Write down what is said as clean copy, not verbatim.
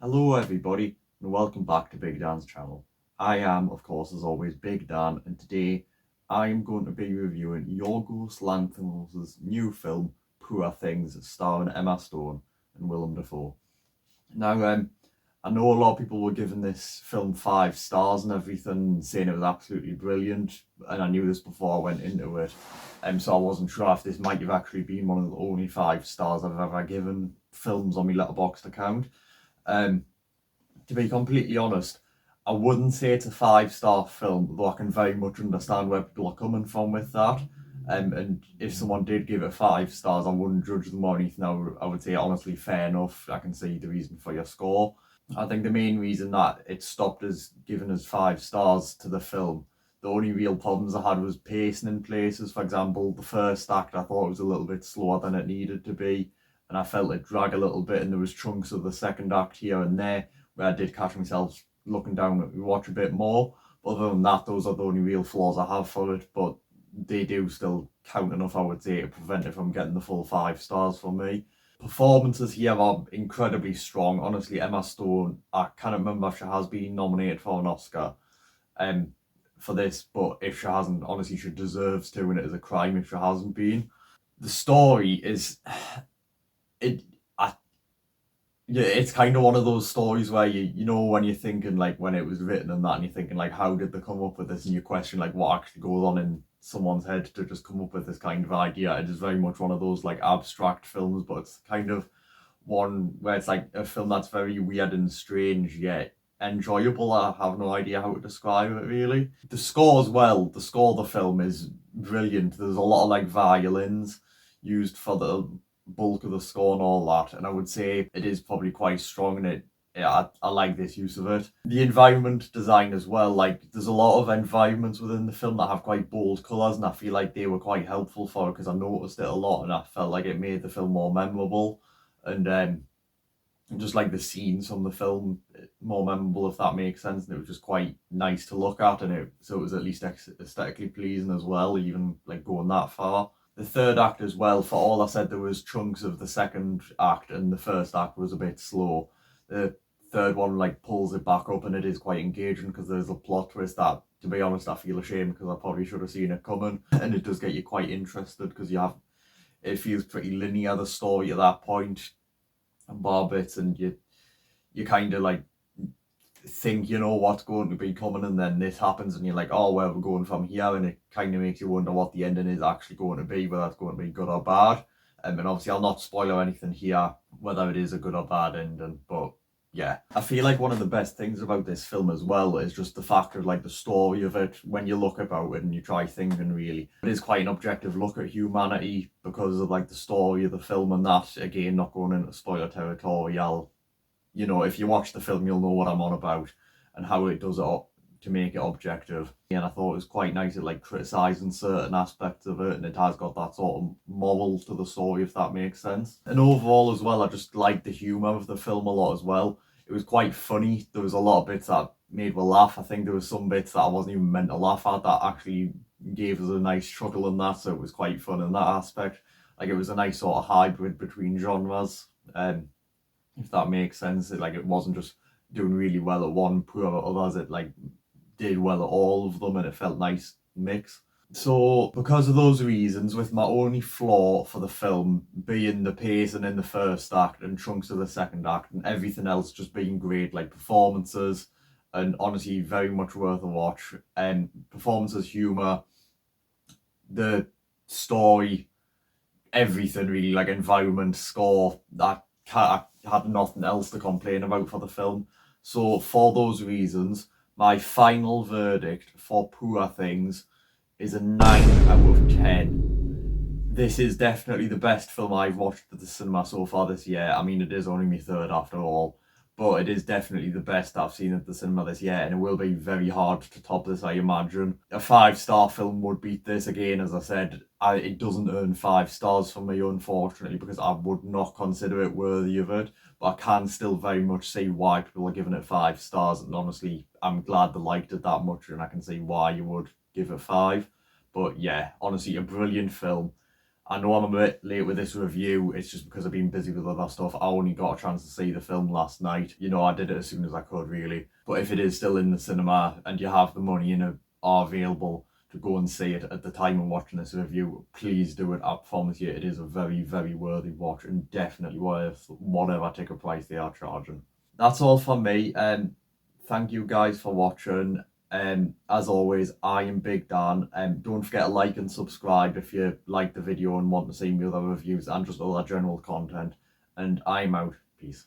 Hello everybody and welcome back to Big Dan's channel. I am, of course, as always, Big Dan, and today I'm going to be reviewing Yorgos Lanthimos' new film, Poor Things, starring Emma Stone and Willem Dafoe. Now, I know a lot of people were giving this film 5 stars and everything, saying it was absolutely brilliant, and I knew this before I went into it, so I wasn't sure if this might have actually been one of the only 5 stars I've ever given films on my Letterboxd account. Um, to be completely honest, I wouldn't say it's a 5 star film, though I can very much understand where people are coming from with that. And if someone did give it 5 stars, I wouldn't judge them or anything. I would say, honestly, fair enough. I can see the reason for your score. I think the main reason that it stopped us giving us 5 stars to the film, the only real problems I had was pacing in places. For example, the first act I thought was a little bit slower than it needed to be, and I felt it drag a little bit, and there was chunks of the second act here and there where I did catch myself looking down at my watch a bit more. But other than that, those are the only real flaws I have for it, but they do still count enough, I would say, to prevent it from getting the full 5 stars from me. Performances here are incredibly strong. Honestly, Emma Stone, I can't remember if she has been nominated for an Oscar um, for this, but if she hasn't, honestly, she deserves to, and it is a crime if she hasn't been. The story is it yeah, it's kind of one of those stories where you know when you're thinking like when it was written and that, and you're thinking like how did they come up with this, and you question like what actually goes on in someone's head to just come up with this kind of idea. It is very much one of those like abstract films, but it's kind of one where it's like a film that's very weird and strange yet enjoyable. I have no idea how to describe it really. The score as well, the score of the film is brilliant. There's a lot of like violins used for the bulk of the score and all that, and I would say it is probably quite strong, and I like this use of it. The environment design as well, like there's a lot of environments within the film that have quite bold colours, and I feel like they were quite helpful for it because I noticed it a lot and I felt like it made the film more memorable. And just like the scenes from the film more memorable, if that makes sense. And it was just quite nice to look at, and it was at least aesthetically pleasing as well, even like going that far. The third act as well, for all I said there was chunks of the second act and the first act was a bit slow, the third one like pulls it back up, and it is quite engaging because there's a plot twist that, to be honest, I feel ashamed because I probably should have seen it coming. And it does get you quite interested because it feels pretty linear, the story at that point, and bar bits, and you kind of like think you know what's going to be coming, and then this happens and you're like, oh, where we're going from here, and it kind of makes you wonder what the ending is actually going to be, whether it's going to be good or bad. And obviously I'll not spoil anything here whether it is a good or bad ending, but yeah, I feel like one of the best things about this film as well is just the fact of like the story of it. When you look about it and you try thinking, really, it is quite an objective look at humanity because of like the story of the film, and that, again, not going into spoiler territory, if you watch the film, you'll know what I'm on about and how it does it to make it objective. And I thought it was quite nice at like criticising certain aspects of it, and it has got that sort of moral to the story, if that makes sense. And overall as well, I just liked the humour of the film a lot as well. It was quite funny. There was a lot of bits that made me laugh. I think there was some bits that I wasn't even meant to laugh at that actually gave us a nice chuckle in that, so it was quite fun in that aspect. Like, it was a nice sort of hybrid between genres. If that makes sense. It wasn't just doing really well at one, poor at others. It like did well at all of them, and it felt nice mix. So because of those reasons, with my only flaw for the film being the pacing in the first act and chunks of the second act, and everything else just being great, like performances, and honestly very much worth a watch. And performances, humour, the story, everything really, like environment, score, I had nothing else to complain about for the film. So for those reasons, my final verdict for Poor Things is a 9 out of 10. This is definitely the best film I've watched at the cinema so far this year. I mean, it is only my third after all, but it is definitely the best I've seen at the cinema this year, and it will be very hard to top this, I imagine. A 5 star film would beat this. Again, as I said, it doesn't earn 5 stars for me, unfortunately, because I would not consider it worthy of it, but I can still very much see why people are giving it 5 stars, and honestly, I'm glad they liked it that much, and I can see why you would give it 5. But yeah, honestly, a brilliant film. I know I'm a bit late with this review, it's just because I've been busy with other stuff. I only got a chance to see the film last night. You know, I did it as soon as I could, really. But if it is still in the cinema and you have the money and are available to go and see it at the time of watching this review, please do it. I promise you, it is a very, very worthy watch and definitely worth whatever ticket price they are charging. That's all from me. Thank you guys for watching. As always, I am Big Dan. Don't forget to like and subscribe if you like the video and want to see me other reviews and just other general content. And I'm out. Peace.